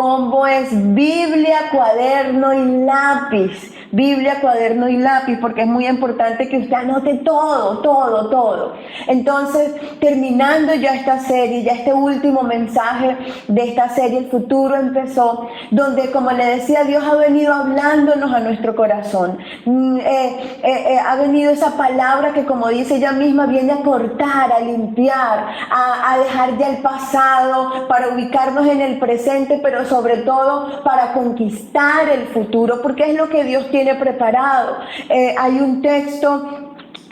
combo es Biblia, cuaderno y lápiz. Biblia, cuaderno y lápiz, porque es muy importante que usted anote todo. Entonces, terminando ya esta serie, ya este último mensaje de esta serie, El Futuro Empezó, donde, como le decía, Dios ha venido hablándonos a nuestro corazón. Ha venido esa palabra que, como dice ella misma, viene a cortar, a limpiar, a dejar ya el pasado, para ubicarnos en el presente, pero sobre todo para conquistar el futuro, porque es lo que Dios tiene preparado. Hay un texto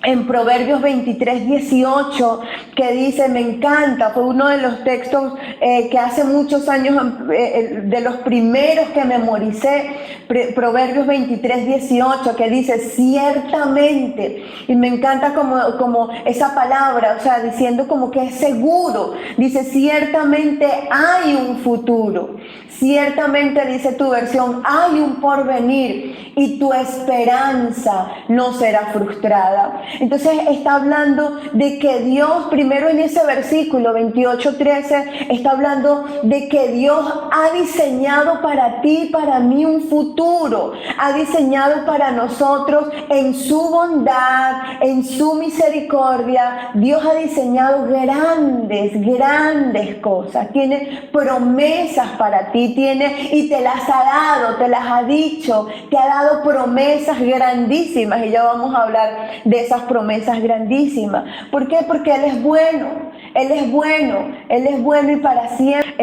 en Proverbios 23:18 que dice, me encanta, fue uno de los textos que hace muchos años, de los primeros que memoricé, Proverbios 23:18, que dice, ciertamente, y me encanta como esa palabra, o sea, diciendo como que es seguro, dice, ciertamente hay un futuro, ciertamente, dice tu versión, hay un porvenir y tu esperanza no será frustrada. Entonces está hablando de que Dios, primero en ese versículo 28:13, está hablando de que Dios ha diseñado para ti, para mí un futuro, ha diseñado para nosotros en su bondad, en su misericordia. Dios ha diseñado grandes cosas, tiene promesas para ti, y te las ha dado, te las ha dicho, te ha dado promesas grandísimas, y ya vamos a hablar de esas promesas grandísimas. ¿Por qué? Porque Él es bueno, Él es bueno y para siempre.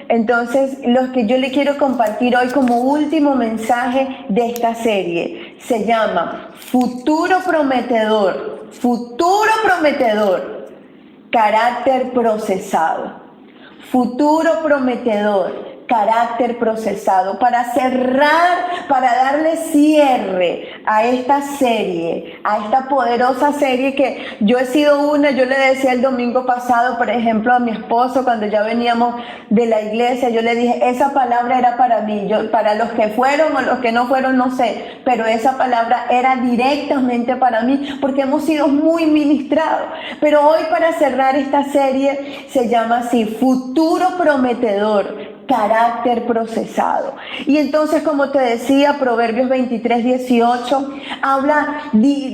Entonces, lo que yo le quiero compartir hoy como último mensaje de esta serie se llama Futuro prometedor, carácter procesado. Futuro prometedor, carácter procesado, para cerrar, para darle cierre a esta serie, a esta poderosa serie que yo he sido yo le decía el domingo pasado, por ejemplo, a mi esposo, cuando ya veníamos de la iglesia, yo le dije, esa palabra era para mí, para los que fueron o los que no fueron, no sé, pero esa palabra era directamente para mí, porque hemos sido muy ministrados. Pero hoy, para cerrar esta serie, se llama así, Futuro prometedor, carácter procesado. Y entonces, como te decía, Proverbios 23:18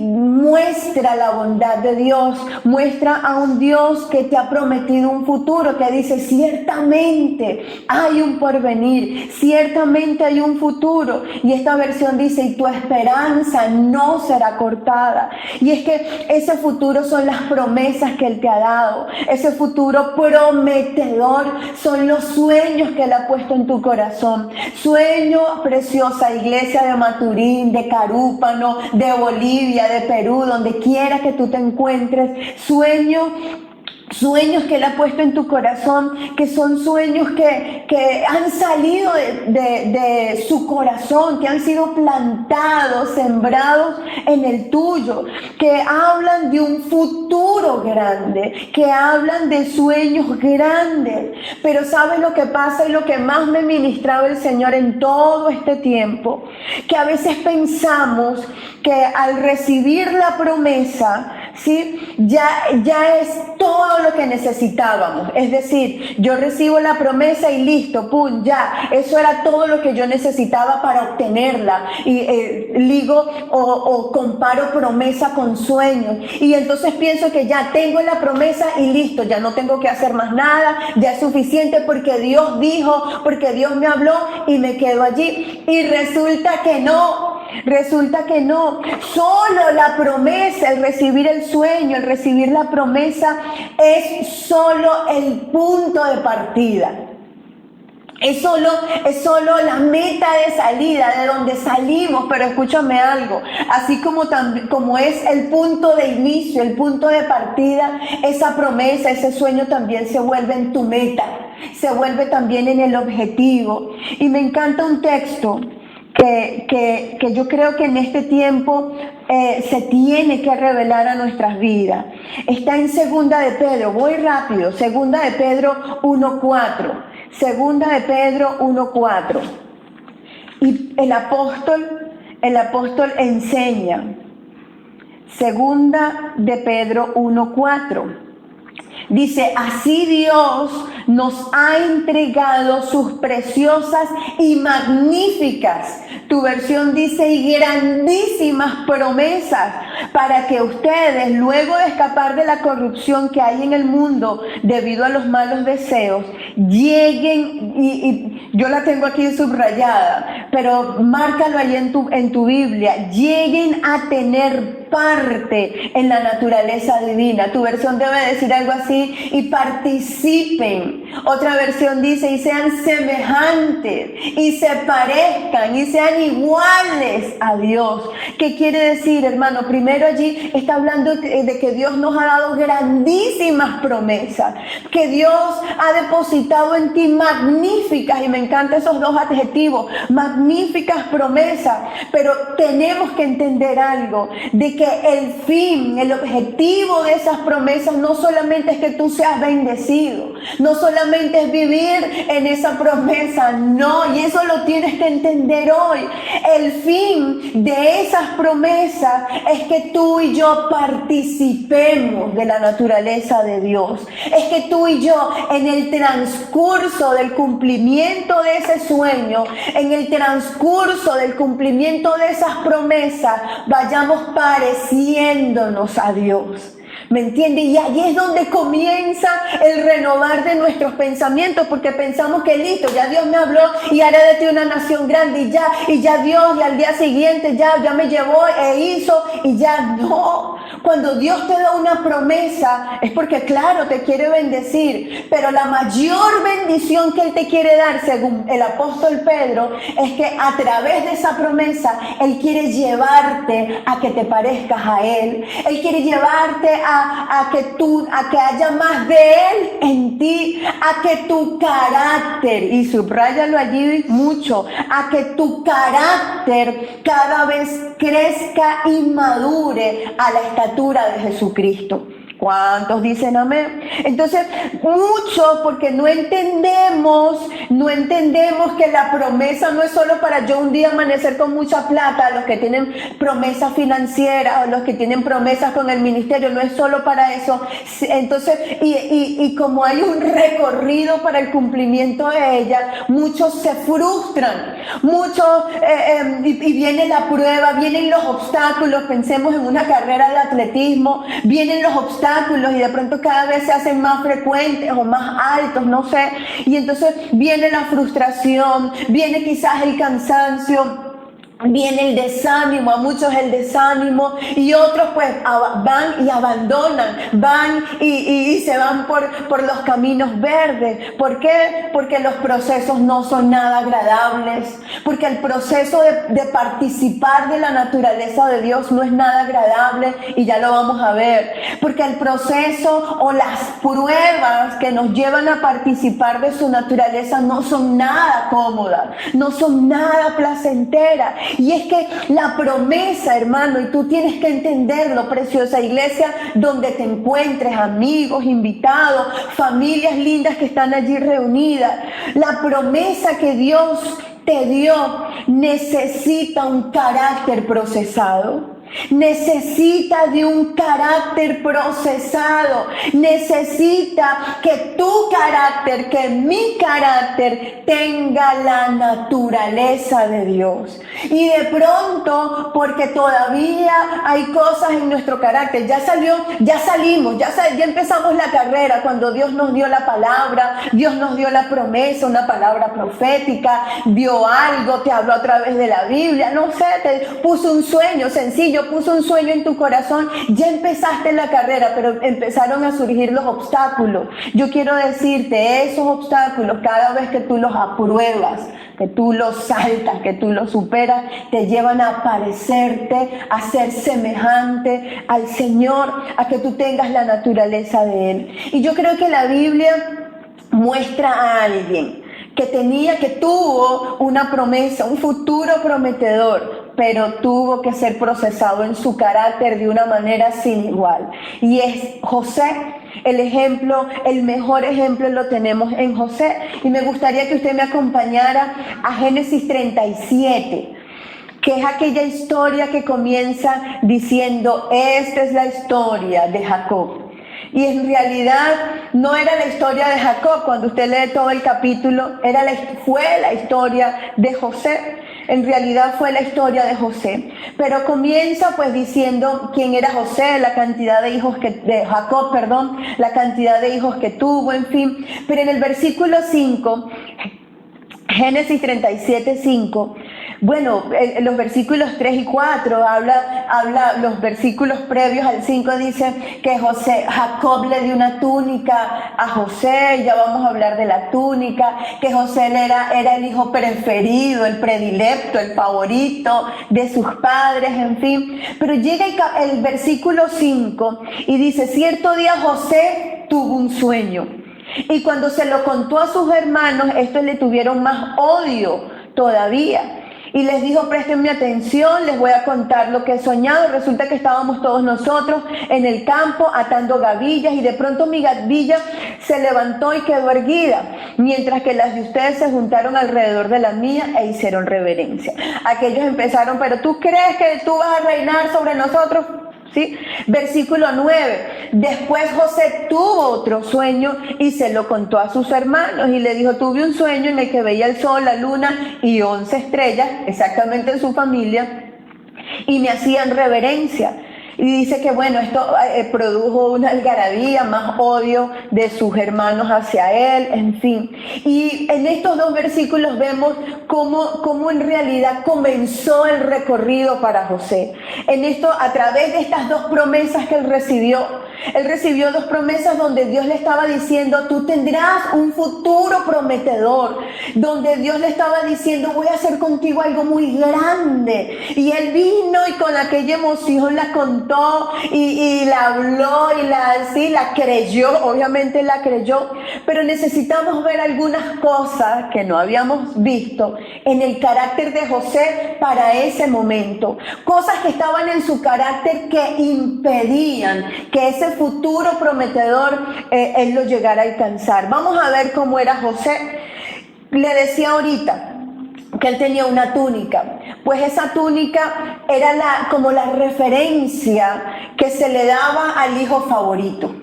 muestra la bondad de Dios, muestra a un Dios que te ha prometido un futuro, que dice, ciertamente hay un porvenir, ciertamente hay un futuro. Y esta versión dice, y tu esperanza no será cortada. Y es que ese futuro son las promesas que Él te ha dado, ese futuro prometedor son los sueños que Él ha puesto en tu corazón. Sueño, preciosa iglesia de Maturín, de Carúpano, de Bolivia, de Perú, donde quiera que tú te encuentres. Sueños que Él ha puesto en tu corazón, que son sueños que han salido de su corazón, que han sido plantados, sembrados en el tuyo, que hablan de un futuro grande, que hablan de sueños grandes. Pero ¿sabes lo que pasa y lo que más me ministraba el Señor en todo este tiempo? Que a veces pensamos que al recibir la promesa, ¿sí? Ya es todo lo que necesitábamos. Es decir, yo recibo la promesa y listo, pum, ya. Eso era todo lo que yo necesitaba para obtenerla. Y ligo o comparo promesa con sueños. Y entonces pienso que ya tengo la promesa y listo, ya no tengo que hacer más nada, ya es suficiente porque Dios dijo, porque Dios me habló y me quedo allí. Y resulta que no. Solo la promesa, el recibir el sueño, el recibir la promesa es solo el punto de partida. Es solo la meta de salida, de donde salimos. Pero escúchame algo, así como es el punto de inicio, el punto de partida, esa promesa, ese sueño también se vuelve en tu meta, se vuelve también en el objetivo. Y me encanta un texto que yo creo que en este tiempo se tiene que revelar a nuestras vidas. Está en Segunda de Pedro, voy rápido, Segunda de Pedro 1:4. Segunda de Pedro 1:4. Y el apóstol enseña. Segunda de Pedro 1:4. Dice, así Dios nos ha entregado sus preciosas y magníficas, tu versión dice, y grandísimas promesas, para que ustedes, luego de escapar de la corrupción que hay en el mundo debido a los malos deseos, lleguen, y yo la tengo aquí subrayada, pero márcalo ahí en tu Biblia, lleguen a tener parte en la naturaleza divina. Tu versión debe decir algo así, y participen. Otra versión dice, y sean semejantes, y se parezcan, y sean iguales a Dios. ¿Qué quiere decir, hermano? Primero allí está hablando de que Dios nos ha dado grandísimas promesas, que Dios ha depositado en ti magníficas, y me encantan esos dos adjetivos, magníficas promesas, pero tenemos que entender algo, de que el fin, el objetivo de esas promesas no solamente es que tú seas bendecido, no solamente es vivir en esa promesa, no, y eso lo tienes que entender hoy. El fin de esas promesas es que tú y yo participemos de la naturaleza de Dios, es que tú y yo en el transcurso del cumplimiento de ese sueño, en el transcurso del cumplimiento de esas promesas, vayamos pareciéndonos a Dios. ¿Me entiende? Y allí es donde comienza el renovar de nuestros pensamientos, porque pensamos que listo, ya Dios me habló y haré de ti una nación grande y ya Dios, y al día siguiente ya me llevó e hizo, y ya no. Cuando Dios te da una promesa es porque claro, te quiere bendecir, pero la mayor bendición que Él te quiere dar, según el apóstol Pedro, es que a través de esa promesa Él quiere llevarte a que te parezcas a Él. Él quiere llevarte a que haya más de Él en ti, a que tu carácter, y subráyalo allí mucho, a que tu carácter cada vez crezca y madure a la estatura de Jesucristo. ¿Cuántos dicen amén? Entonces, mucho porque no entendemos que la promesa no es solo para yo un día amanecer con mucha plata, los que tienen promesas financieras o los que tienen promesas con el ministerio, no es solo para eso. Entonces, y como hay un recorrido para el cumplimiento de ella, muchos se frustran, muchos, y viene la prueba, vienen los obstáculos, pensemos en una carrera de atletismo, vienen los obstáculos, y de pronto cada vez se hacen más frecuentes o más altos, no sé, y entonces viene la frustración, viene quizás el cansancio, viene el desánimo, a muchos el desánimo, y otros pues van y abandonan, van y se van por los caminos verdes. ¿Por qué? Porque los procesos no son nada agradables, porque el proceso de participar de la naturaleza de Dios no es nada agradable, y ya lo vamos a ver, porque el proceso o las pruebas que nos llevan a participar de su naturaleza no son nada cómodas, no son nada placenteras. Y es que la promesa, hermano, y tú tienes que entenderlo, preciosa iglesia, donde te encuentres, amigos, invitados, familias lindas que están allí reunidas, la promesa que Dios te dio necesita un carácter procesado. Necesita de un carácter procesado, necesita que tu carácter, que mi carácter tenga la naturaleza de Dios. Y de pronto, porque todavía hay cosas en nuestro carácter, ya salimos, ya empezamos la carrera cuando Dios nos dio la palabra, Dios nos dio la promesa, una palabra profética, dio algo, te habló a través de la Biblia, no sé, te puso un sueño sencillo, puso un sueño en tu corazón, ya empezaste la carrera, pero empezaron a surgir los obstáculos. Yo quiero decirte, esos obstáculos, cada vez que tú los apruebas, que tú los saltas, que tú los superas, te llevan a parecerte, a ser semejante al Señor, a que tú tengas la naturaleza de Él. Y yo creo que la Biblia muestra a alguien que tuvo una promesa, un futuro prometedor, pero tuvo que ser procesado en su carácter de una manera sin igual. Y es José. El ejemplo, el mejor ejemplo lo tenemos en José. Y me gustaría que usted me acompañara a Génesis 37, que es aquella historia que comienza diciendo, esta es la historia de Jacob. Y en realidad no era la historia de Jacob, cuando usted lee todo el capítulo, fue la historia de José. En realidad fue la historia de José. Pero comienza pues diciendo quién era José, la cantidad de hijos de Jacob, perdón, la cantidad de hijos que tuvo, en fin. Pero en el versículo 5, Génesis 37:5, bueno, los versículos 3 y 4 habla los versículos previos al 5 dice que Jacob le dio una túnica a José, ya vamos a hablar de la túnica, que José era el hijo preferido, el predilecto, el favorito de sus padres, en fin. Pero llega el versículo 5 y dice, cierto día José tuvo un sueño. Y cuando se lo contó a sus hermanos, estos le tuvieron más odio todavía. Y les dijo, préstenme atención, les voy a contar lo que he soñado. Resulta que estábamos todos nosotros en el campo atando gavillas y de pronto mi gavilla se levantó y quedó erguida, mientras que las de ustedes se juntaron alrededor de la mía e hicieron reverencia. Aquellos empezaron, pero ¿tú crees que tú vas a reinar sobre nosotros? ¿Sí? Versículo 9, después José tuvo otro sueño y se lo contó a sus hermanos y le dijo, tuve un sueño en el que veía el sol, la luna y 11 estrellas, exactamente en su familia, y me hacían reverencia. Y dice que bueno, esto produjo una algarabía, más odio de sus hermanos hacia él, en fin. Y en estos dos versículos vemos cómo en realidad comenzó el recorrido para José. En esto, a través de estas dos promesas que él recibió dos promesas donde Dios le estaba diciendo, tú tendrás un futuro prometedor, donde Dios le estaba diciendo, voy a hacer contigo algo muy grande. Y él vino y con aquella emoción la contó y la habló y la creyó, obviamente la creyó, pero necesitamos ver algunas cosas que no habíamos visto en el carácter de José para ese momento, cosas que estaban en su carácter que impedían que ese futuro prometedor él lo llegara a alcanzar. Vamos a ver cómo era José. Le decía ahorita que él tenía una túnica, pues esa túnica era como la referencia que se le daba al hijo favorito.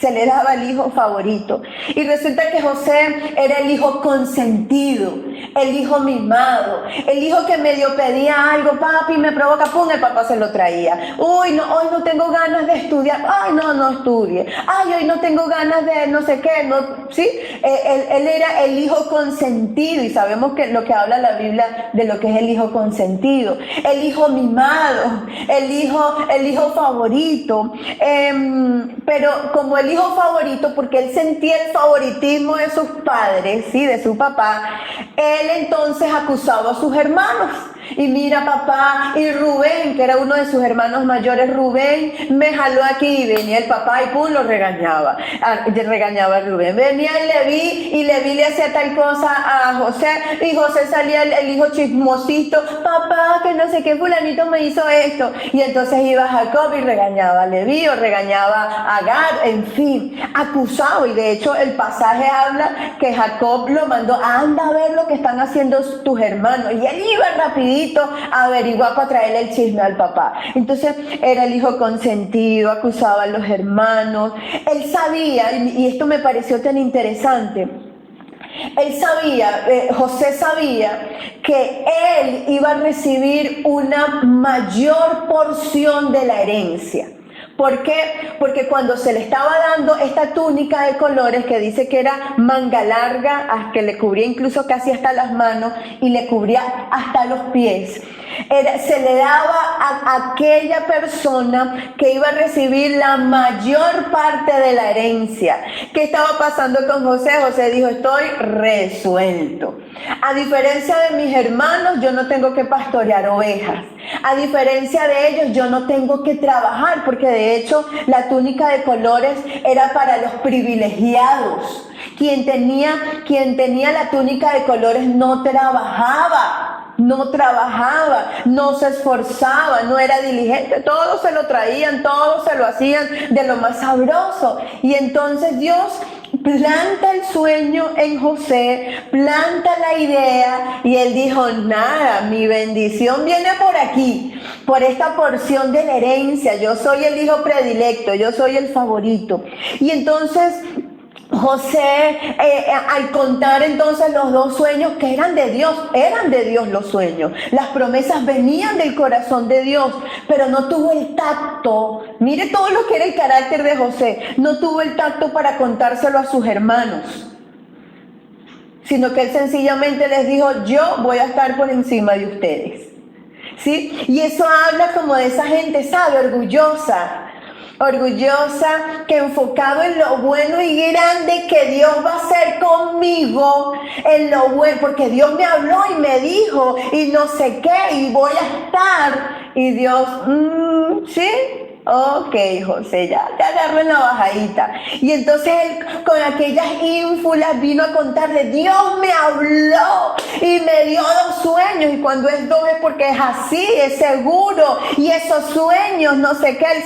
Se le daba el hijo favorito. Y resulta que José era el hijo consentido, el hijo mimado, el hijo que medio pedía algo, papi, me provoca, pum, el papá se lo traía. Uy, no, hoy no tengo ganas de estudiar, ay, no estudie. Ay, hoy no tengo ganas de no sé qué, no, ¿sí? Él era el hijo consentido y sabemos que lo que habla la Biblia de lo que es el hijo consentido, el hijo mimado, el hijo favorito, pero como el hijo favorito, porque él sentía el favoritismo de sus padres, ¿sí? De su papá, él entonces acusaba a sus hermanos. Y mira, papá, y Rubén, que era uno de sus hermanos mayores, Rubén me jaló aquí, y venía el papá y pum, lo regañaba. Regañaba a Rubén. Venía Leví y Leví le hacía tal cosa a José y José salía el hijo chismosito, papá, que no sé qué, fulanito me hizo esto. Y entonces iba Jacob y regañaba a Leví o regañaba a Agar, en fin, acusado. Y de hecho el pasaje habla que Jacob lo mandó, anda a ver lo que están haciendo tus hermanos. Y él iba rapidito a averiguar para traerle el chisme al papá. Entonces era el hijo consentido, acusaba a los hermanos. Él sabía, y esto me pareció tan interesante, José sabía que él iba a recibir una mayor porción de la herencia. ¿Por qué? Porque cuando se le estaba dando esta túnica de colores que dice que era manga larga, que le cubría incluso casi hasta las manos y le cubría hasta los pies, se le daba a aquella persona que iba a recibir la mayor parte de la herencia. ¿Qué estaba pasando con José? José dijo, estoy resuelto. A diferencia de mis hermanos, yo no tengo que pastorear ovejas. A diferencia de ellos, yo no tengo que trabajar, porque de hecho la túnica de colores era para los privilegiados. Quien tenía la túnica de colores no trabajaba, no se esforzaba, no era diligente, todo se lo traían, todo se lo hacían de lo más sabroso. Y entonces Dios planta el sueño en José, planta la idea y él dijo, nada, mi bendición viene por aquí. por esta porción de la herencia. Yo soy el hijo predilecto, yo soy el favorito. Y entonces José, al contar entonces los dos sueños que eran de Dios los sueños. Las promesas venían del corazón de Dios, pero no tuvo el tacto. Mire todo lo que era el carácter de José. No tuvo el tacto para contárselo a sus hermanos, sino que él sencillamente les dijo: yo voy a estar por encima de ustedes. ¿Sí? Y eso habla como de esa gente, ¿sabe? Orgullosa, que enfocado en lo bueno y grande que Dios va a hacer conmigo, en lo bueno, porque Dios me habló y me dijo y no sé qué, y voy a estar, y Dios, ¿sí? Ok, José, ya te agarro en la bajadita. Y entonces él, con aquellas ínfulas, vino a contarle: Dios me habló y me dio dos sueños. Y cuando es dos es porque es así, es seguro. Y esos sueños, no sé qué, él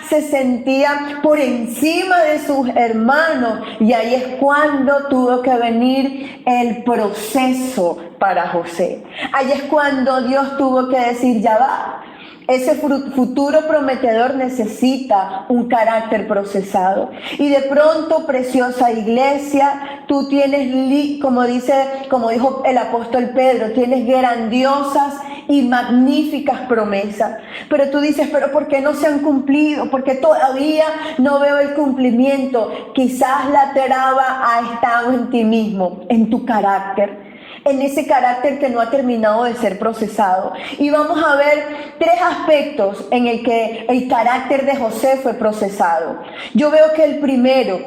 se sentía por encima de sus hermanos. Y ahí es cuando tuvo que venir el proceso para José. Ahí es cuando Dios tuvo que decir: ya va. Ese futuro prometedor necesita un carácter procesado. Y de pronto, preciosa iglesia, tú tienes, como dijo el apóstol Pedro, tienes grandiosas y magníficas promesas. Pero tú dices: ¿pero por qué no se han cumplido? Porque todavía no veo el cumplimiento. Quizás la traba ha estado en ti mismo, en tu carácter, en ese carácter que no ha terminado de ser procesado. Y vamos a ver tres aspectos en el que el carácter de José fue procesado. Yo veo que el primero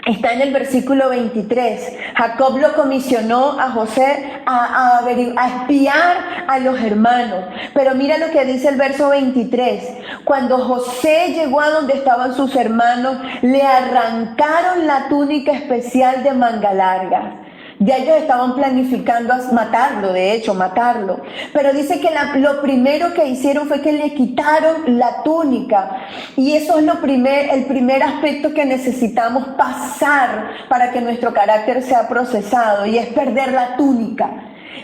está en el versículo 23. Jacob lo comisionó a José a espiar a los hermanos. Pero mira lo que dice el verso 23. Cuando José llegó a donde estaban sus hermanos, le arrancaron la túnica especial de manga larga. Ya ellos estaban planificando matarlo, de hecho, matarlo. Pero dice que lo primero que hicieron fue que le quitaron la túnica. Y eso es el primer aspecto que necesitamos pasar para que nuestro carácter sea procesado, y es perder la túnica.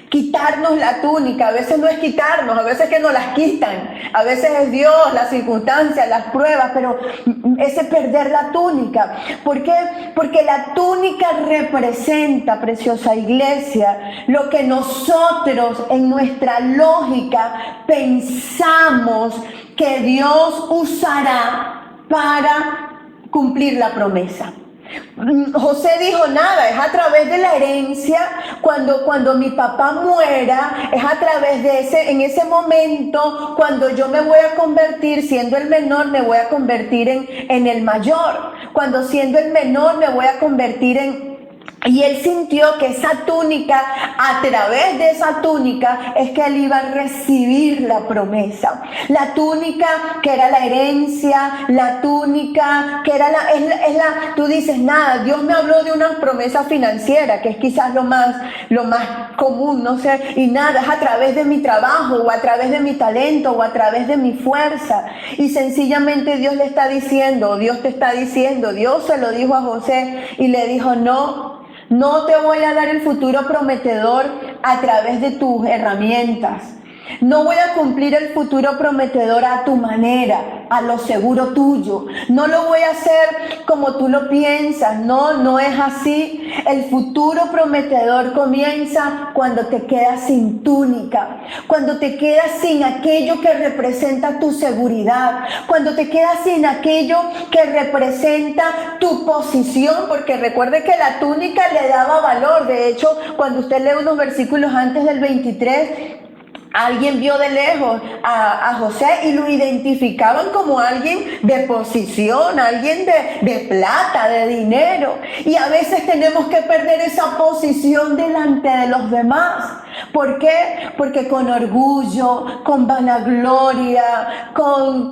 Quitarnos la túnica. A veces no es quitarnos, a veces es que nos las quitan, a veces es Dios, las circunstancias, las pruebas, pero ese perder la túnica. ¿Por qué? Porque la túnica representa, preciosa iglesia, lo que nosotros en nuestra lógica pensamos que Dios usará para cumplir la promesa. José dijo: nada, es a través de la herencia. Cuando mi papá muera, es a través de en ese momento, cuando yo me voy a convertir, siendo el menor, me voy a convertir en el mayor. Cuando siendo el menor me voy a convertir en... Y él sintió que esa túnica, a través de esa túnica, es que él iba a recibir la promesa. La túnica que era la herencia, la túnica que era tú dices: nada, Dios me habló de una promesa financiera, que es quizás lo más común, no sé, y nada, es a través de mi trabajo, o a través de mi talento, o a través de mi fuerza. Y sencillamente Dios te está diciendo, Dios se lo dijo a José y le dijo: no te voy a dar el futuro prometedor a través de tus herramientas. No voy a cumplir el futuro prometedor a tu manera, a lo seguro tuyo. No lo voy a hacer como tú lo piensas. No es así. El futuro prometedor comienza cuando te quedas sin túnica, cuando te quedas sin aquello que representa tu seguridad, cuando te quedas sin aquello que representa tu posición, porque recuerde que la túnica le daba valor. De hecho, cuando usted lee unos versículos antes del 23, alguien vio de lejos a José y lo identificaban como alguien de posición, alguien de plata, de dinero. Y a veces tenemos que perder esa posición delante de los demás. ¿Por qué? Porque con orgullo, con vanagloria, con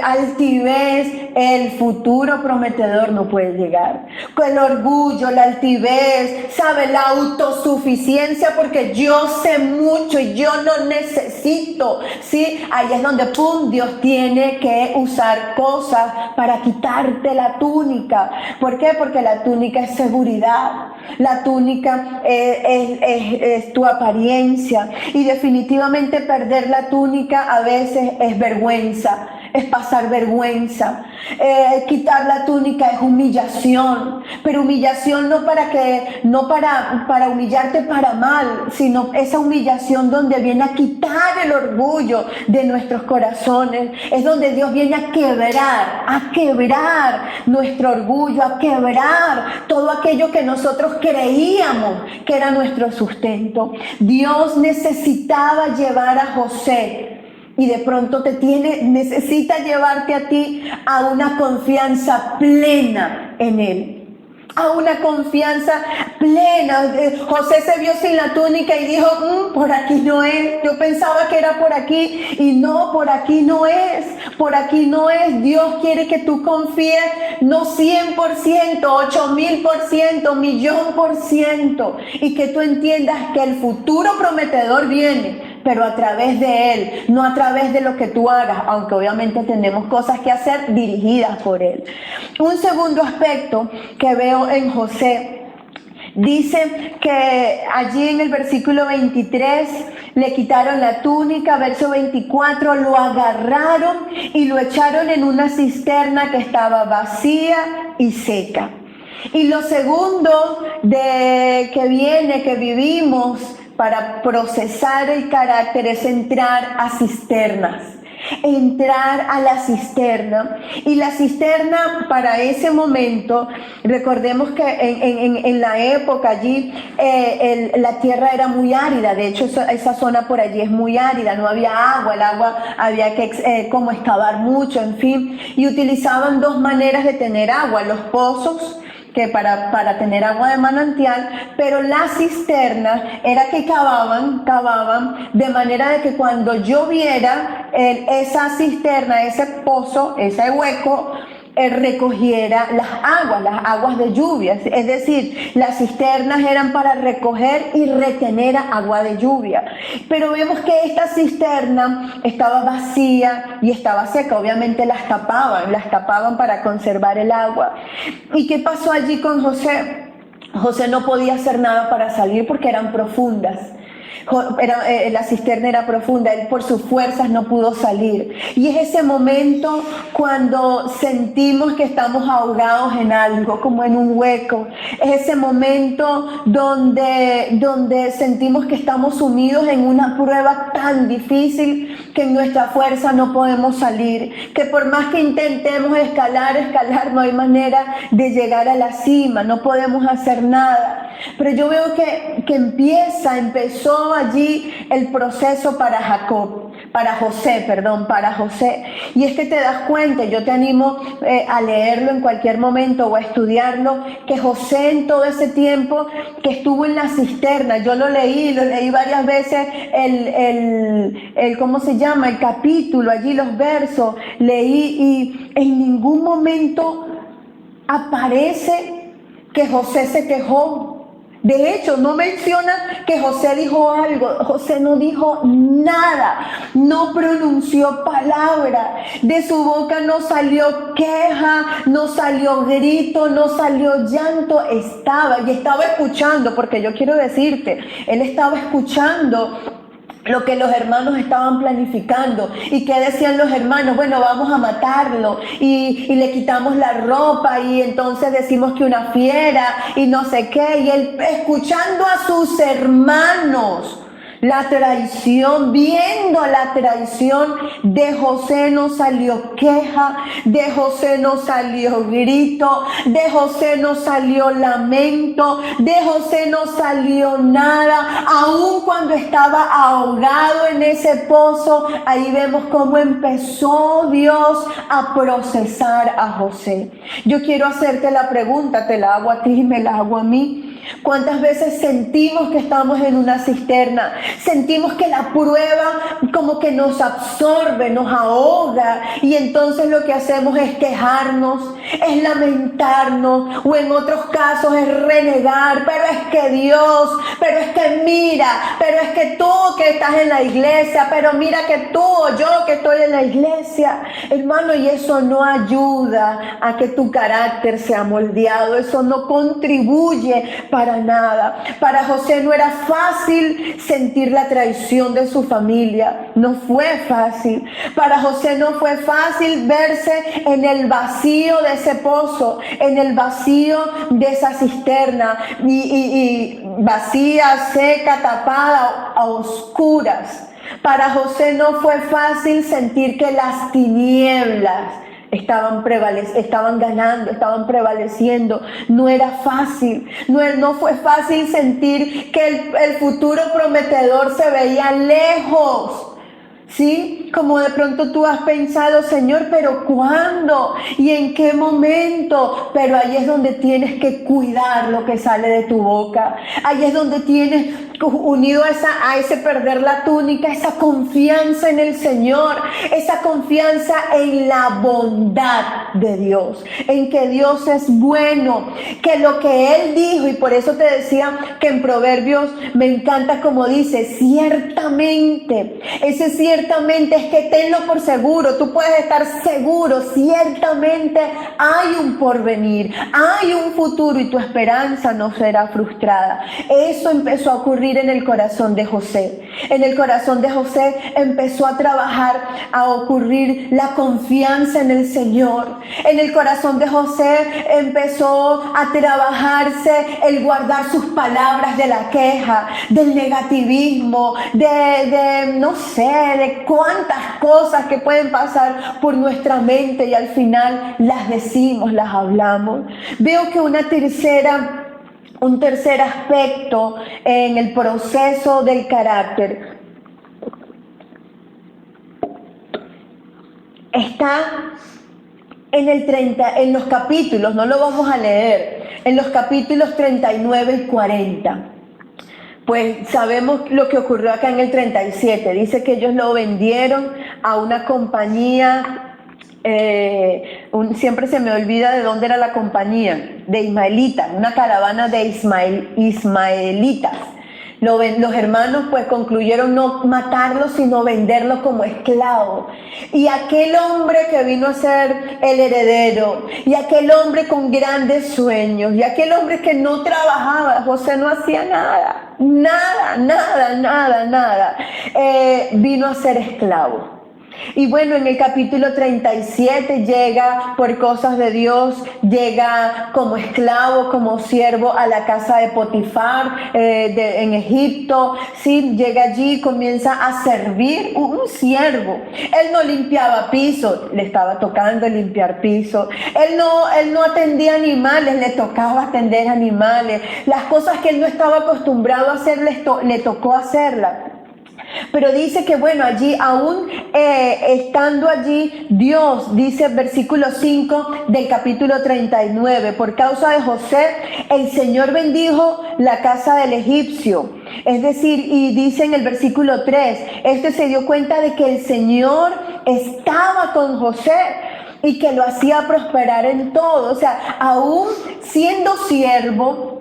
altivez, el futuro prometedor no puede llegar. Con el orgullo, la altivez, la autosuficiencia, porque yo sé mucho y yo no necesito, ¿sí? Ahí es donde, Dios tiene que usar cosas para quitarte la túnica. ¿Por qué? Porque la túnica es seguridad. La túnica es es tu apariencia. Y definitivamente perder la túnica a veces es vergüenza, es pasar vergüenza. Quitar la túnica es humillación, pero humillación no para humillarte para mal, sino esa humillación donde viene a quitar el orgullo de nuestros corazones. Es donde Dios viene a quebrar nuestro orgullo, a quebrar todo aquello que nosotros creíamos que era nuestro sustento. Dios necesitaba llevar a José. Y de pronto necesita llevarte a ti a una confianza plena en Él. A una confianza plena. José se vio sin la túnica y dijo, por aquí no es. Yo pensaba que era por aquí y no, por aquí no es. Por aquí no es. Dios quiere que tú confíes no 100%, 8000%, 1.000.000%. Y que tú entiendas que el futuro prometedor viene, pero a través de Él, no a través de lo que tú hagas, aunque obviamente tenemos cosas que hacer dirigidas por Él. Un segundo aspecto que veo en José, dice que allí en el versículo 23 le quitaron la túnica, verso 24, lo agarraron y lo echaron en una cisterna que estaba vacía y seca. Y lo segundo que vivimos para procesar el carácter es entrar a cisternas, entrar a la cisterna. Y la cisterna para ese momento, recordemos que en la época allí la tierra era muy árida. De hecho esa zona por allí es muy árida, no había agua, el agua había que como excavar mucho, en fin, y utilizaban dos maneras de tener agua: los pozos, que para tener agua de manantial, pero la cisterna era que cavaban de manera de que cuando lloviera, esa cisterna, ese pozo, ese hueco, recogiera las aguas de lluvia. Es decir, las cisternas eran para recoger y retener agua de lluvia. Pero vemos que esta cisterna estaba vacía y estaba seca. Obviamente las tapaban para conservar el agua. ¿Y qué pasó allí con José? José no podía hacer nada para salir porque eran profundas. La cisterna era profunda, él por sus fuerzas no pudo salir. Y es ese momento cuando sentimos que estamos ahogados en algo, como en un hueco. Es ese momento donde sentimos que estamos sumidos en una prueba tan difícil que en nuestra fuerza no podemos salir, que por más que intentemos escalar, no hay manera de llegar a la cima, no podemos hacer nada. Pero yo veo que empezó allí el proceso para José. Y es que te das cuenta, yo te animo a leerlo en cualquier momento o a estudiarlo, que José en todo ese tiempo que estuvo en la cisterna, yo lo leí varias veces, ¿cómo se llama? El capítulo, allí los versos, leí y en ningún momento aparece que José se quejó. De hecho, no menciona que José dijo algo. José no dijo nada, no pronunció palabra. De su boca no salió queja, no salió grito, no salió llanto. Estaba escuchando, porque yo quiero decirte, él estaba escuchando lo que los hermanos estaban planificando. ¿Y qué decían los hermanos? Bueno, vamos a matarlo y le quitamos la ropa y entonces decimos que una fiera y no sé qué. Y él escuchando a sus hermanos la traición, viendo la traición, de José no salió queja, de José no salió grito, de José no salió lamento, de José no salió nada. Aun cuando estaba ahogado en ese pozo, ahí vemos cómo empezó Dios a procesar a José. Yo quiero hacerte la pregunta, te la hago a ti y me la hago a mí. ¿Cuántas veces sentimos que estamos en una cisterna? Sentimos que la prueba como que nos absorbe, nos ahoga, y entonces lo que hacemos es quejarnos, es lamentarnos, o en otros casos es renegar. Pero es que Dios, pero es que mira, pero es que tú que estás en la iglesia, pero mira que tú o yo que estoy en la iglesia. Hermano, y eso no ayuda a que tu carácter sea moldeado, eso no contribuye para nada. Para José no era fácil sentir la traición de su familia, no fue fácil. Para José no fue fácil verse en el vacío de ese pozo, en el vacío de esa cisterna, y vacía, seca, tapada, a oscuras. Para José no fue fácil sentir que las tinieblas estaban ganando, estaban prevaleciendo. No era fácil, no fue fácil sentir que el futuro prometedor se veía lejos. ¿Sí? Como de pronto tú has pensado, Señor, pero ¿cuándo? ¿Y en qué momento? Pero ahí es donde tienes que cuidar lo que sale de tu boca. Ahí es donde tienes, unido a ese perder la túnica, esa confianza en el Señor, esa confianza en la bondad de Dios, en que Dios es bueno, que lo que Él dijo, y por eso te decía que en Proverbios me encanta como dice, ciertamente, ese ciertamente es que tenlo por seguro, tú puedes estar seguro, ciertamente hay un porvenir, hay un futuro y tu esperanza no será frustrada. Eso empezó a ocurrir en el corazón de José. En el corazón de José empezó a trabajar, a ocurrir la confianza en el Señor. En el corazón de José empezó a trabajarse el guardar sus palabras de la queja, del negativismo, de no sé, de cuántas cosas que pueden pasar por nuestra mente y al final las decimos, las hablamos. Veo que un tercer aspecto en el proceso del carácter está en los capítulos, no lo vamos a leer, en los capítulos 39 y 40. Pues sabemos lo que ocurrió acá en el 37. Dice que ellos lo vendieron a una compañía, siempre se me olvida de dónde era la compañía, de ismaelitas, una caravana de ismaelitas. Los hermanos pues concluyeron no matarlo, sino venderlo como esclavo. Y aquel hombre que vino a ser el heredero, y aquel hombre con grandes sueños, y aquel hombre que no trabajaba, José no hacía nada, vino a ser esclavo. Y bueno, en el capítulo 37 llega por cosas de Dios, llega como esclavo, como siervo a la casa de Potifar en Egipto, ¿sí? Llega allí, comienza a servir un siervo. Él no limpiaba piso, le estaba tocando limpiar piso. Él no atendía animales, le tocaba atender animales. Las cosas que él no estaba acostumbrado a hacer, le tocó hacerlas. Pero dice que bueno, allí aún estando allí, Dios, dice versículo 5 del capítulo 39, por causa de José, el Señor bendijo la casa del egipcio. Es decir, y dice en el versículo 3, este se dio cuenta de que el Señor estaba con José y que lo hacía prosperar en todo. O sea, aún siendo siervo,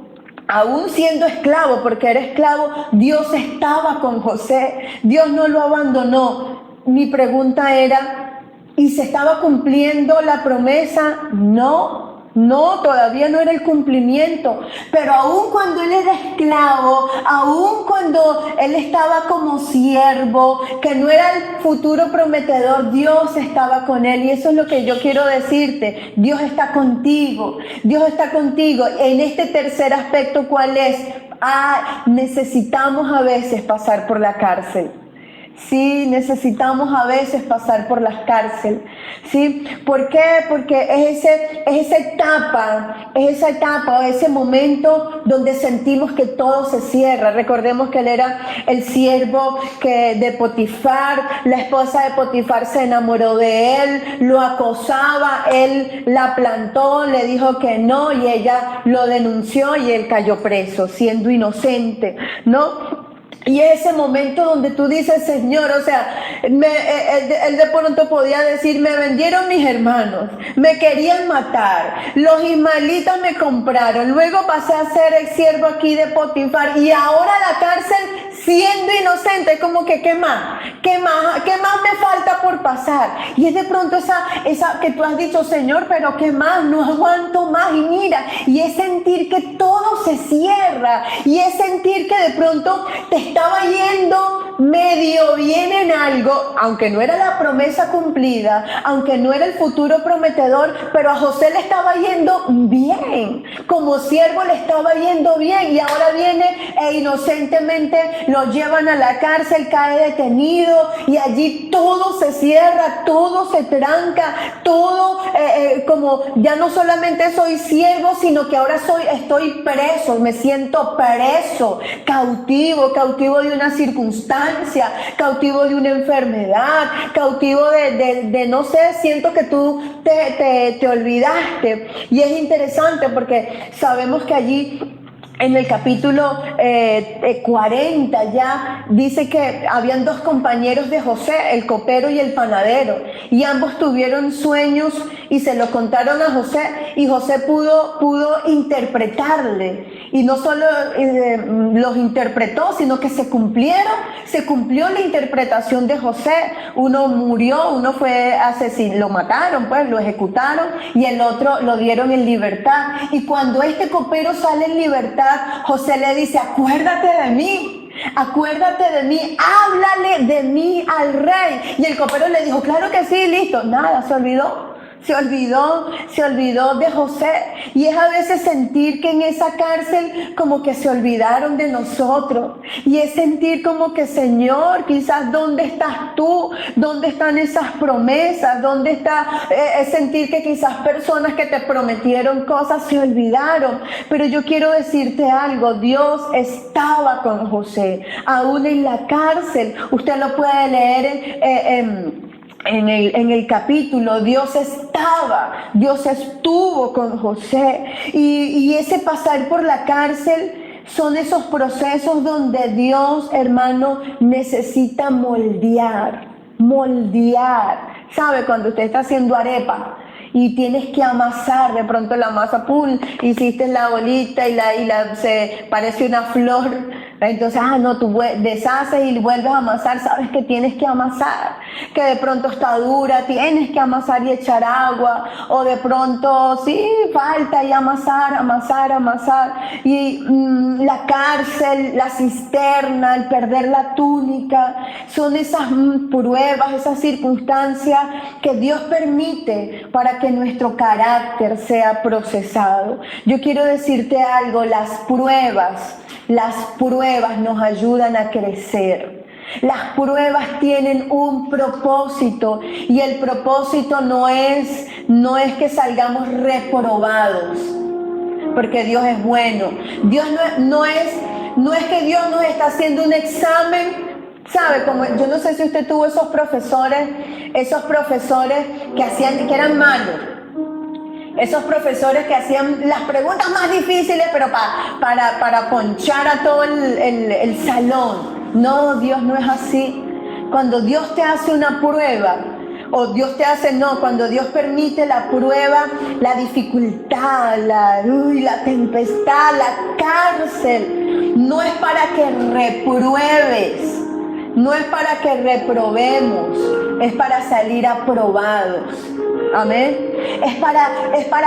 aún siendo esclavo, porque era esclavo, Dios estaba con José. Dios no lo abandonó. Mi pregunta era, ¿y se estaba cumpliendo la promesa? No, todavía no era el cumplimiento. Pero aún cuando él era esclavo, aún cuando él estaba como siervo, que no era el futuro prometedor, Dios estaba con él. Y eso es lo que yo quiero decirte. Dios está contigo. Dios está contigo. En este tercer aspecto, ¿cuál es? Necesitamos a veces pasar por la cárcel. Sí, necesitamos a veces pasar por las cárceles. ¿Sí? ¿Por qué? Porque es esa etapa o ese momento donde sentimos que todo se cierra. Recordemos que él era el siervo de Potifar, la esposa de Potifar se enamoró de él, lo acosaba, él la plantó, le dijo que no y ella lo denunció y él cayó preso, siendo inocente, ¿no? Y ese momento donde tú dices, Señor, o sea, él de pronto podía decir, me vendieron mis hermanos, me querían matar, los ismaelitas me compraron, luego pasé a ser el siervo aquí de Potifar y ahora la cárcel siendo inocente, como que ¿qué más? ¿Qué más me falta por pasar? Y es de pronto esa que tú has dicho, Señor, pero ¿qué más? No aguanto más. Y mira, y es sentir que todo se cierra. Y es sentir que de pronto te estaba yendo medio bien en algo, aunque no era la promesa cumplida, aunque no era el futuro prometedor, pero a José le estaba yendo bien. Como siervo le estaba yendo bien. Y ahora viene e inocentemente lo llevan a la cárcel, cae detenido y allí todo se cierra, todo se tranca, todo como ya no solamente soy siervo, sino que ahora estoy preso, me siento preso, cautivo de una circunstancia, cautivo de una enfermedad, cautivo de no sé, siento que tú te olvidaste. Y es interesante porque sabemos que allí en el capítulo 40 ya dice que habían dos compañeros de José, el copero y el panadero, y ambos tuvieron sueños y se lo contaron a José, y José pudo interpretarle, y no solo los interpretó, sino que se cumplió la interpretación de José. Uno murió, uno fue asesinado, lo mataron, pues lo ejecutaron, y el otro lo dieron en libertad. Y cuando este copero sale en libertad, José le dice, acuérdate de mí, háblale de mí al rey. Y el copero le dijo, claro que sí, listo. Nada, se olvidó de José. Y es a veces sentir que en esa cárcel como que se olvidaron de nosotros. Y es sentir como que, Señor, quizás ¿dónde estás tú? ¿Dónde están esas promesas? ¿Dónde está? Es sentir que quizás personas que te prometieron cosas se olvidaron. Pero yo quiero decirte algo, Dios estaba con José, aún en la cárcel. Usted lo puede leer en el capítulo. Dios estuvo con José, y ese pasar por la cárcel son esos procesos donde Dios, hermano, necesita moldear. ¿Sabe? Cuando usted está haciendo arepa y tienes que amasar, de pronto la masa, ¡pum!, hiciste la bolita y se parece una flor. Entonces, no, tú deshaces y vuelves a amasar, sabes que tienes que amasar, que de pronto está dura, tienes que amasar y echar agua, o de pronto, sí, falta y amasar, y la cárcel, la cisterna, el perder la túnica, son esas pruebas, esas circunstancias que Dios permite para que nuestro carácter sea procesado. Yo quiero decirte algo, las pruebas nos ayudan a crecer. Las pruebas tienen un propósito, y el propósito no es que salgamos reprobados, porque Dios es bueno. Dios no es que Dios nos está haciendo un examen. ¿Sabe? Como yo no sé si usted tuvo esos profesores que eran malos. Esos profesores que hacían las preguntas más difíciles, pero para ponchar a todo el salón. No, Dios no es así. Cuando Dios te hace una prueba, cuando Dios permite la prueba, la dificultad, la tempestad, la cárcel, no es para que repruebes, no es para que reprobemos, es para salir aprobados. Amén. Es para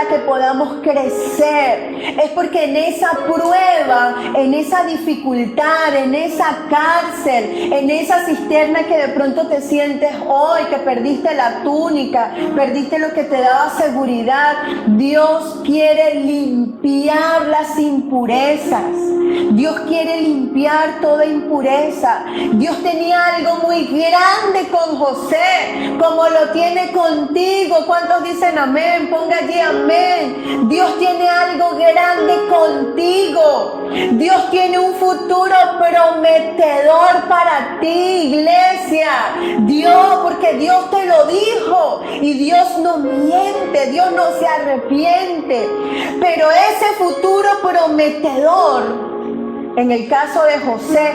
que podamos crecer. Es porque en esa prueba, en esa dificultad, en esa cárcel, en esa cisterna que de pronto te sientes hoy, que perdiste la túnica, perdiste lo que te daba seguridad, Dios quiere limpiar las impurezas. Dios quiere limpiar toda impureza. Dios tenía algo muy grande con José, como lo tiene contigo. ¿Cuántos dicen amén? Ponga allí amén. Dios tiene algo grande contigo. Dios tiene un futuro prometedor para ti, iglesia. Porque Dios te lo dijo, y Dios no miente, Dios no se arrepiente. Pero ese futuro prometedor, en el caso de José,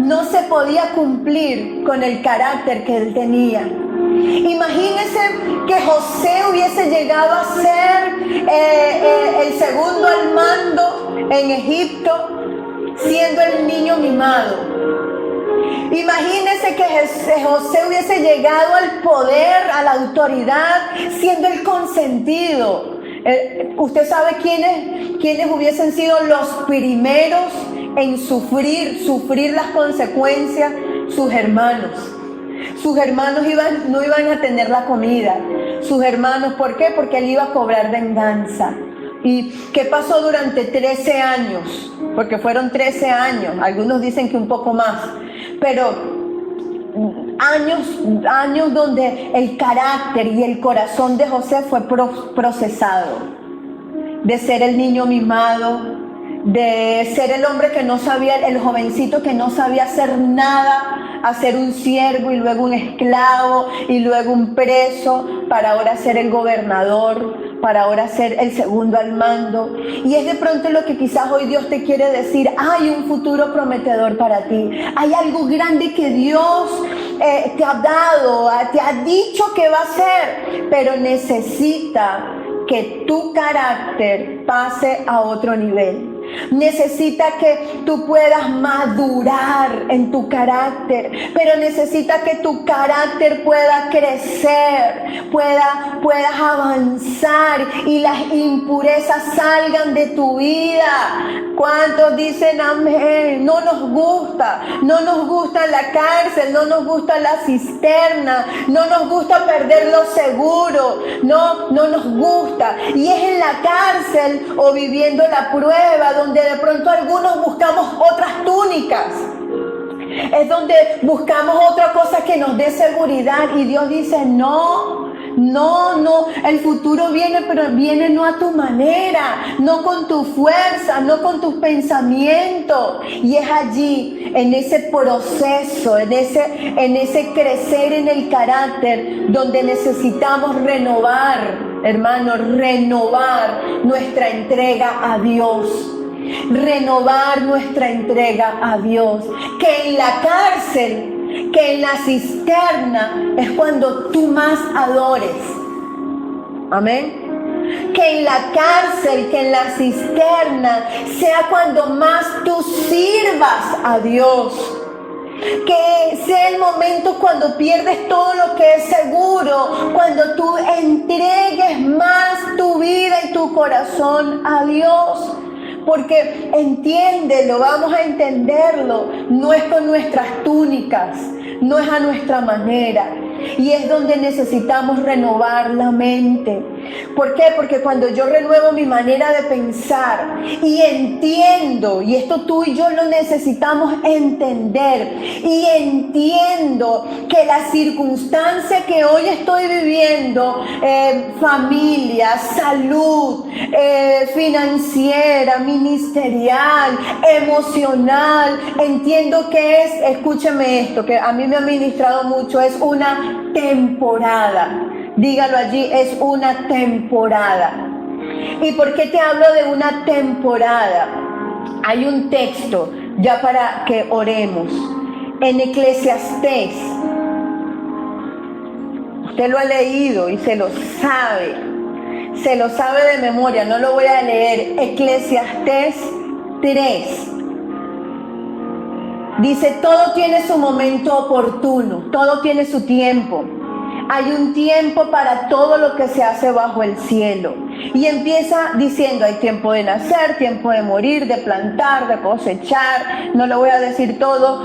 no se podía cumplir con el carácter que él tenía. Imagínense que José hubiese llegado a ser el segundo al mando en Egipto, siendo el niño mimado. Imagínense que José hubiese llegado al poder, a la autoridad, siendo el consentido. ¿Usted sabe quiénes hubiesen sido los primeros en sufrir las consecuencias? Sus hermanos. Sus hermanos no iban a tener la comida. Sus hermanos, ¿por qué? Porque él iba a cobrar venganza. ¿Y qué pasó durante 13 años? Porque fueron 13 años, algunos dicen que un poco más, pero años donde el carácter y el corazón de José fue procesado. De ser el niño mimado, de ser el hombre que no sabía, el jovencito que no sabía hacer nada, a ser un siervo y luego un esclavo y luego un preso, para ahora ser el gobernador, para ahora ser el segundo al mando. Y es de pronto lo que quizás hoy Dios te quiere decir: hay un futuro prometedor para ti, hay algo grande que Dios te ha dado, te ha dicho que va a ser, pero necesita que tu carácter pase a otro nivel. Necesita que tú puedas madurar en tu carácter, pero necesita que tu carácter pueda crecer, puedas avanzar y las impurezas salgan de tu vida. ¿Cuántos dicen amén? No nos gusta la cárcel, no nos gusta la cisterna, no nos gusta perder lo seguro, no nos gusta. Y es en la cárcel o viviendo la prueba donde de pronto algunos buscamos otras túnicas. Es donde buscamos otra cosa que nos dé seguridad, y Dios dice: no, el futuro viene, pero viene no a tu manera, no con tu fuerza, no con tus pensamientos. Y es allí, en ese proceso, en ese crecer en el carácter, donde necesitamos renovar, hermanos, renovar nuestra entrega a Dios. Renovar nuestra entrega a Dios. Que en la cárcel, que en la cisterna es cuando tú más adores. Amén. Que en la cárcel, que en la cisterna sea cuando más tú sirvas a Dios. Que sea el momento cuando pierdes todo lo que es seguro, cuando tú entregues más tu vida y tu corazón a Dios. Porque entiéndelo, vamos a entenderlo, no es con nuestras túnicas, no es a nuestra manera. Y es donde necesitamos renovar la mente. ¿Por qué? Porque cuando yo renuevo mi manera de pensar y entiendo, y esto tú y yo lo necesitamos entender, y entiendo que la circunstancia que hoy estoy viviendo, familia, salud, financiera, ministerial, emocional, entiendo que es, escúcheme esto, que a mí me ha ministrado mucho, es una temporada. Dígalo allí, es una temporada. ¿Y por qué te hablo de una temporada? Hay un texto, ya para que oremos, en Eclesiastés. Usted lo ha leído y se lo sabe de memoria, no lo voy a leer. Eclesiastés 3. Dice: todo tiene su momento oportuno, todo tiene su tiempo. Hay un tiempo para todo lo que se hace bajo el cielo. Y empieza diciendo: hay tiempo de nacer, tiempo de morir, de plantar, de cosechar. No lo voy a decir todo.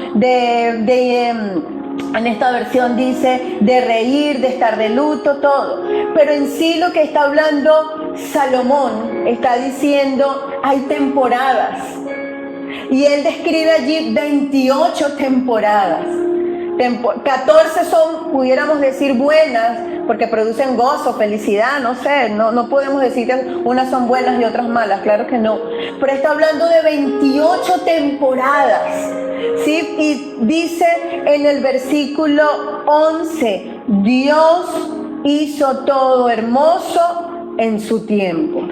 En esta versión dice de reír, de estar de luto, todo. Pero en sí lo que está hablando Salomón, está diciendo: hay temporadas. Y él describe allí 28 temporadas. 14 son, pudiéramos decir, buenas, porque producen gozo, felicidad, no sé, no podemos decir que unas son buenas y otras malas, claro que no. Pero está hablando de 28 temporadas, ¿sí? Y dice en el versículo 11, Dios hizo todo hermoso en su tiempo,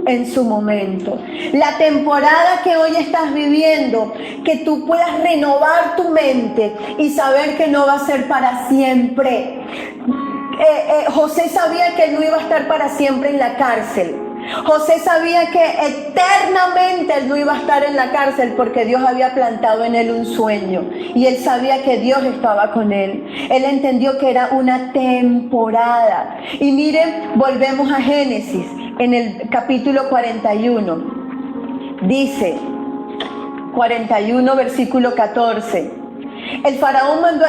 en su momento. La temporada que hoy estás viviendo, que tú puedas renovar tu mente y saber que no va a ser para siempre. José sabía que él no iba a estar para siempre en la cárcel, José sabía que eternamente él no iba a estar en la cárcel porque Dios había plantado en él un sueño y él sabía que Dios estaba con él. Él entendió que era una temporada. Y miren, volvemos a Génesis en el capítulo 41. Dice 41 versículo 14. El faraón mandó,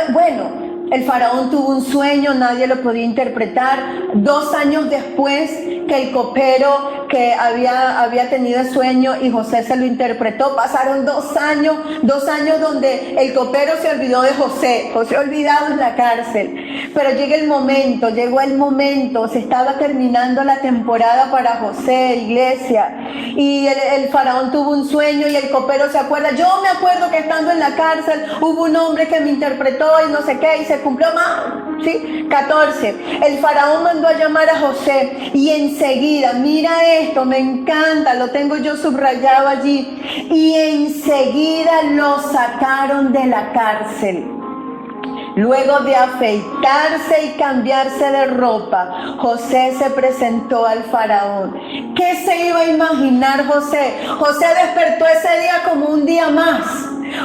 el faraón tuvo un sueño, nadie lo podía interpretar. 2 años después que el copero que había tenido el sueño y José se lo interpretó, pasaron 2 años donde el copero se olvidó de José olvidado en la cárcel. Pero llegó el momento, se estaba terminando la temporada para José, iglesia, y el faraón tuvo un sueño y el copero se acuerda. Yo me acuerdo que estando en la cárcel hubo un hombre que me interpretó y no sé qué, y se cumplió más, ¿sí? 14. El faraón mandó a llamar a José y enseguida, mira esto, me encanta, lo tengo yo subrayado allí, y enseguida lo sacaron de la cárcel. Luego de afeitarse y cambiarse de ropa, José se presentó al faraón. ¿Qué se iba a imaginar José? José despertó ese día como un día más.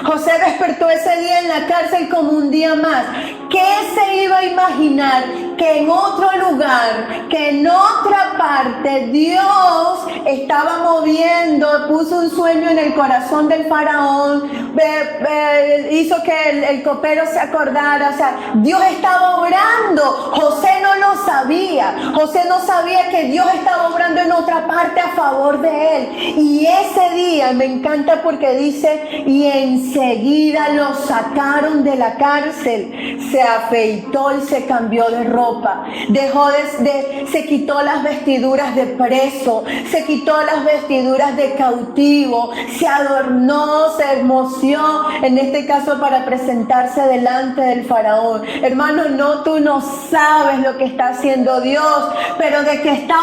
José despertó ese día en la cárcel como un día más. ¿Qué se iba a imaginar? Que en otro lugar, que en otra parte, Dios estaba moviendo, puso un sueño en el corazón del faraón, hizo que el copero se acordara. O sea, Dios estaba obrando. José no lo sabía. José no sabía que Dios estaba obrando en otra parte a favor de él. Y ese día me encanta porque dice, y enseguida lo sacaron de la cárcel. Se afeitó y se cambió de ropa. Se quitó las vestiduras de preso, se quitó las vestiduras de cautivo, se adornó, se hermoseó, en este caso para presentarse delante del faraón. Hermano, tú no sabes lo que está haciendo Dios, pero de que está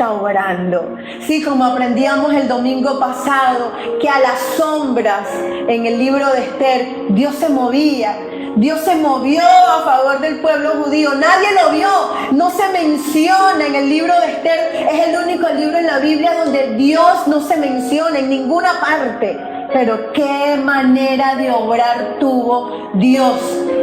obrando. Sí, como aprendíamos el domingo pasado, que a las sombras en el libro de Esther, Dios se movía. Dios se movió a favor del pueblo judío. Nadie lo vio. No se menciona en el libro de Esther. Es el único libro en la Biblia donde Dios no se menciona en ninguna parte. Pero qué manera de obrar tuvo Dios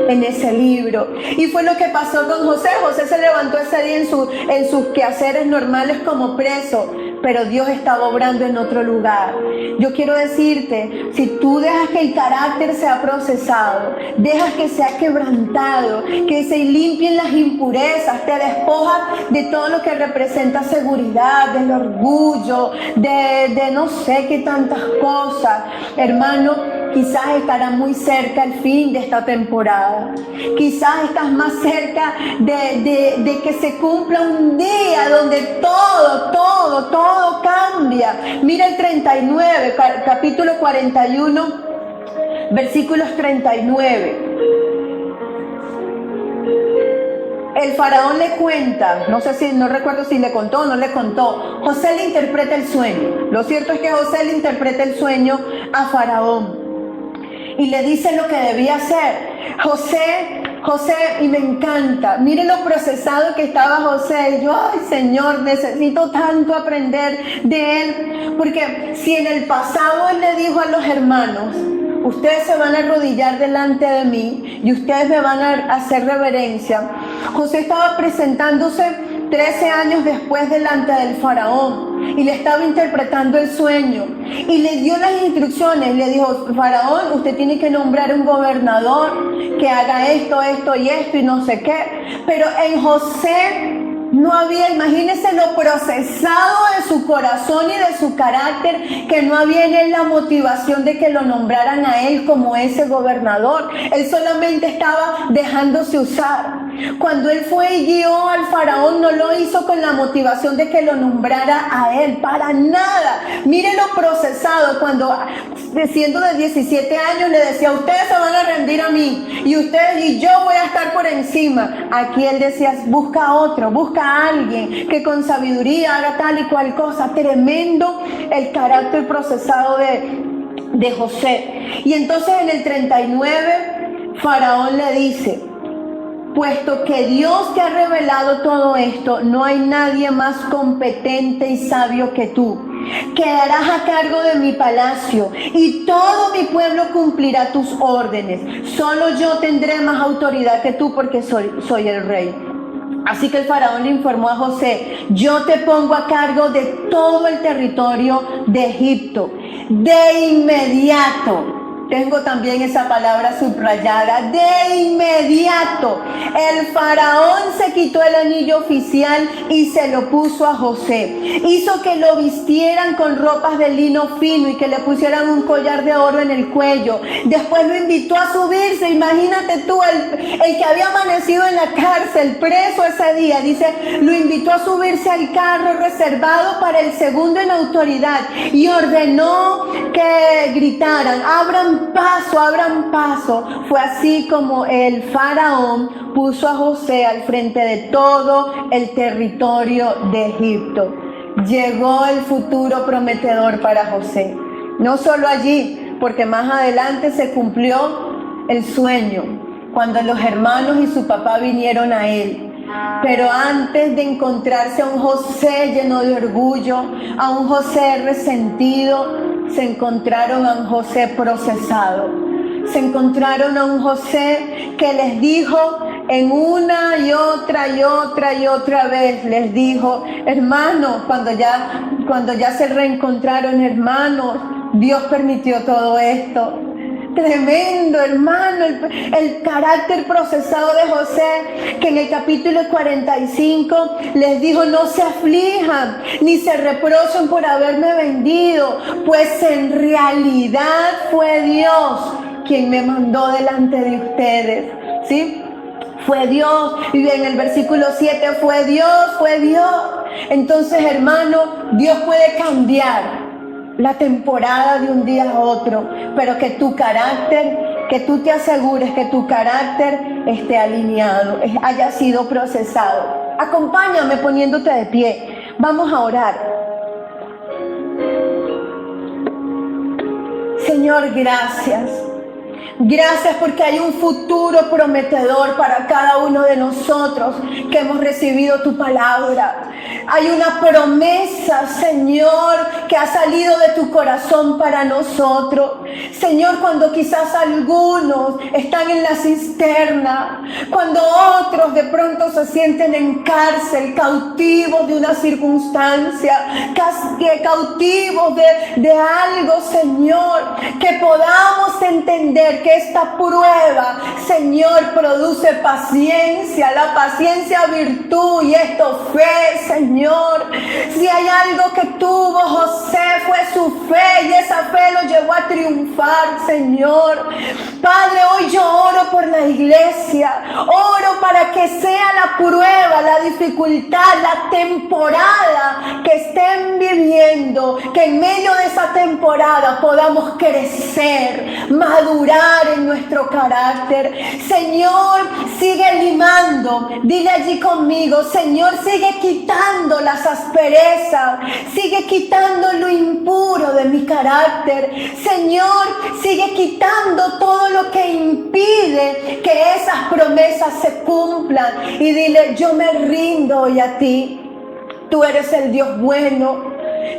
en ese libro. Y fue lo que pasó con José. José se levantó ese día en sus quehaceres normales como preso, pero Dios estaba obrando en otro lugar. Yo quiero decirte, si tú dejas que el carácter sea procesado, dejas que sea quebrantado, que se limpien las impurezas, te despojas de todo lo que representa seguridad, del orgullo, de no sé qué tantas cosas, hermano, quizás estarás muy cerca el fin de esta temporada. Quizás estás más cerca de que se cumpla un día donde todo cambia. Mira el 39, capítulo 41, versículos 39. El faraón le cuenta, no recuerdo si le contó o no le contó. José le interpreta el sueño. Lo cierto es que José le interpreta el sueño a faraón y le dice lo que debía hacer. José, y me encanta, miren lo procesado que estaba José. Y yo, ay Señor, necesito tanto aprender de él, porque si en el pasado él le dijo a los hermanos, ustedes se van a arrodillar delante de mí y ustedes me van a hacer reverencia, José estaba presentándose 13 años después delante del faraón y le estaba interpretando el sueño y le dio las instrucciones. Le dijo, faraón, usted tiene que nombrar un gobernador que haga esto y no sé qué. Pero en José no había, imagínense lo procesado de su corazón y de su carácter, que no había en él la motivación de que lo nombraran a él como ese gobernador. Él solamente estaba dejándose usar. Cuando él fue y guió al faraón, no lo hizo con la motivación de que lo nombrara a él, para nada. Miren lo procesado, cuando siendo de 17 años le decía, ustedes se van a rendir a mí y yo voy a estar por encima. Aquí él decía, busca a otro, busca a alguien que con sabiduría haga tal y cual cosa. Tremendo el carácter procesado de José. Y entonces en el 39 faraón le dice, puesto que Dios te ha revelado todo esto, no hay nadie más competente y sabio que tú. Quedarás a cargo de mi palacio y todo mi pueblo cumplirá tus órdenes. Solo yo tendré más autoridad que tú porque soy el rey. Así que el faraón le informó a José: yo te pongo a cargo de todo el territorio de Egipto. De inmediato. Tengo también esa palabra subrayada, de inmediato. El faraón se quitó el anillo oficial y se lo puso a José. Hizo que lo vistieran con ropas de lino fino y que le pusieran un collar de oro en el cuello. Después lo invitó a subirse. Imagínate tú, el que había amanecido en la cárcel, preso ese día, dice, lo invitó a subirse al carro reservado para el segundo en autoridad y ordenó que gritaran: abran paso. Fue así como el faraón puso a José al frente de todo el territorio de Egipto. Llegó el futuro prometedor para José. No solo allí, porque más adelante se cumplió el sueño, cuando los hermanos y su papá vinieron a él. Pero antes de encontrarse a un José lleno de orgullo, a un José resentido, se encontraron a un José procesado. Se encontraron a un José que les dijo en una y otra vez, les dijo: hermanos, cuando ya se reencontraron, hermanos, Dios permitió todo esto. Tremendo, hermano, el carácter procesado de José, que en el capítulo 45 les dijo: no se aflijan ni se reprochen por haberme vendido, pues en realidad fue Dios quien me mandó delante de ustedes, ¿sí? Fue Dios. Y en el versículo 7, fue Dios. Entonces, hermano, Dios puede cambiar la temporada de un día a otro, pero que tu carácter, que tú te asegures que tu carácter esté alineado, haya sido procesado. Acompáñame poniéndote de pie. Vamos a orar. Señor, gracias. Gracias porque hay un futuro prometedor para cada uno de nosotros que hemos recibido tu palabra. Hay una promesa, Señor, que ha salido de tu corazón para nosotros. Señor, cuando quizás algunos están en la cisterna, cuando otros de pronto se sienten en cárcel, cautivos de una circunstancia, cautivos de algo, Señor, que podamos entender que esta prueba, Señor, produce paciencia, la paciencia virtud y esto fe, Señor. Si hay algo que tuvo José fue su fe y esa fe lo llevó a triunfar, Señor. Padre, hoy yo oro por la iglesia, oro para que sea la prueba, la dificultad, la temporada que estén viviendo, que en medio de esa temporada podamos crecer, madurar en nuestro carácter. Señor, sigue limando, dile allí conmigo: Señor, sigue quitando las asperezas, sigue quitando lo impuro de mi carácter. Señor, sigue quitando todo lo que impide que esas promesas se cumplan. Y dile: yo me rindo hoy a ti. Tú eres el Dios bueno.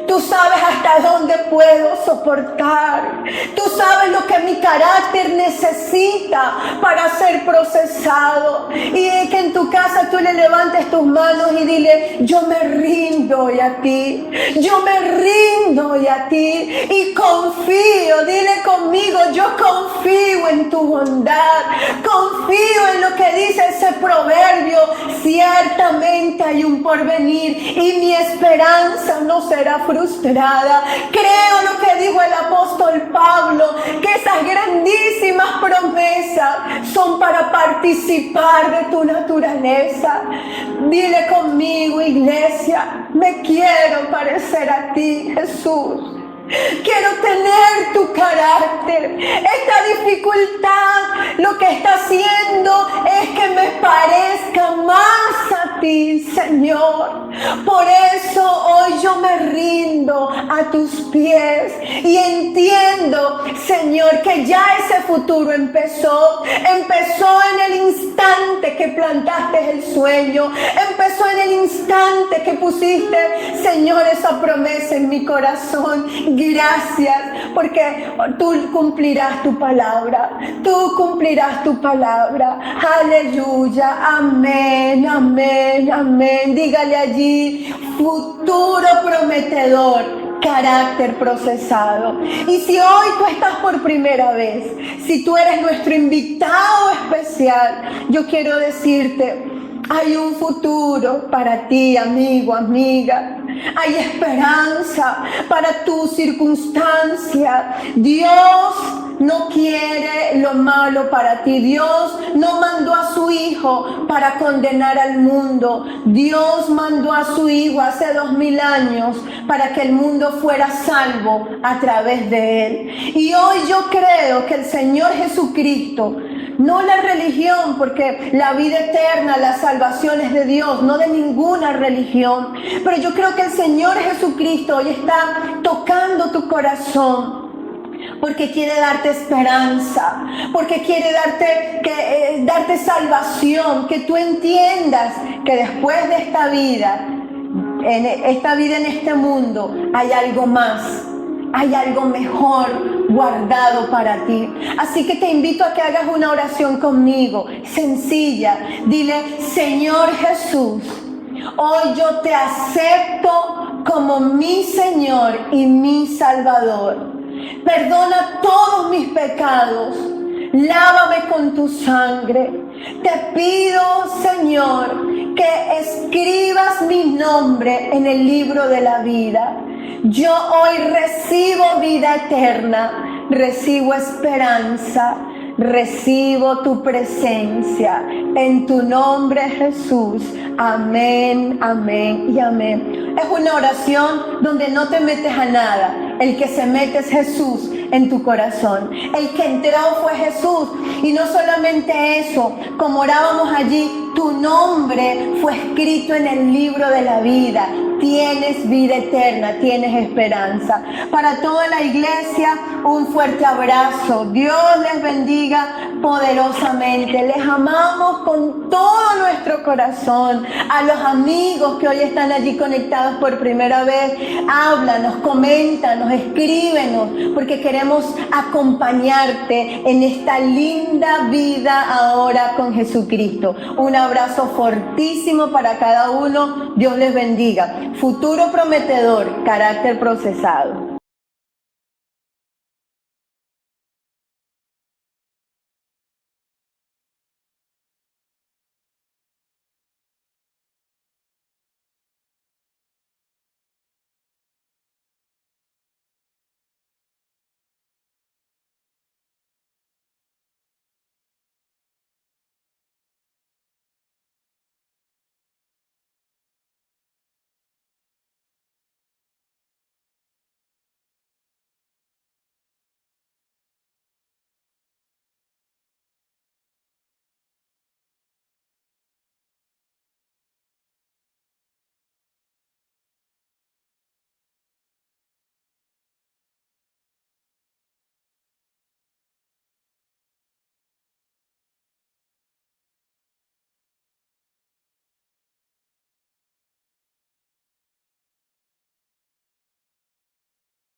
Tú sabes hasta dónde puedo soportar. Tú sabes lo que mi carácter necesita para ser procesado. Y que en tu casa tú le levantes tus manos y dile: yo me rindo hoy a ti. Yo me rindo hoy a ti. Y confío, dile conmigo: yo confío en tu bondad. Confío en lo que dice ese proverbio: ciertamente hay un porvenir y mi esperanza no será frustrada. Creo lo que dijo el apóstol Pablo, que esas grandísimas promesas son para participar de tu naturaleza. Dile conmigo, iglesia: me quiero parecer a ti, Jesús. Quiero tener tu carácter. Esta dificultad lo que está haciendo es que me parezca más a ti, Señor. Por eso hoy yo me rindo a tus pies y entiendo, Señor, que ya ese futuro empezó en el instante que quebrantaste el sueño. Empezó en el instante que pusiste, Señor, esa promesa en mi corazón. Gracias, porque tú cumplirás tu palabra. Tú cumplirás tu palabra. Aleluya. Amén, amén, amén. Dígale allí, futuro prometedor, carácter procesado. Y si hoy tú estás por primera vez, si tú eres nuestro invitado especial, yo quiero decirte, hay un futuro para ti, amigo, amiga. Hay esperanza para tu circunstancia. Dios no quiere lo malo para ti. Dios no mandó a su Hijo para condenar al mundo. Dios mandó a su Hijo hace 2000 años para que el mundo fuera salvo a través de Él. Y hoy yo creo que el Señor Jesucristo, no la religión, porque la vida eterna, la salvación es de Dios, no de ninguna religión. Pero yo creo que el Señor Jesucristo hoy está tocando tu corazón, porque quiere darte esperanza, porque quiere darte salvación, que tú entiendas que después de esta vida en este mundo, hay algo más. Hay algo mejor guardado para ti. Así que te invito a que hagas una oración conmigo, sencilla. Dile, Señor Jesús, hoy yo te acepto como mi Señor y mi Salvador. Perdona todos mis pecados. Lávame con tu sangre. Te pido, Señor, que escribas mi nombre en el libro de la vida. Yo hoy recibo vida eterna, recibo esperanza, recibo tu presencia. En tu nombre, Jesús. Amén, amén y amén. Es una oración donde no te metes a nada. El que se mete es Jesús en tu corazón. El que entró fue Jesús. Y no solamente eso, como orábamos allí, tu nombre fue escrito en el libro de la vida. Tienes vida eterna, tienes esperanza. Para toda la iglesia, un fuerte abrazo. Dios les bendiga poderosamente. Les amamos con todo nuestro corazón. A los amigos que hoy están allí conectados por primera vez, háblanos, coméntanos, escríbenos, porque queremos acompañarte en esta linda vida ahora con Jesucristo. Un abrazo fortísimo para cada uno. Dios les bendiga. Futuro prometedor, carácter procesado.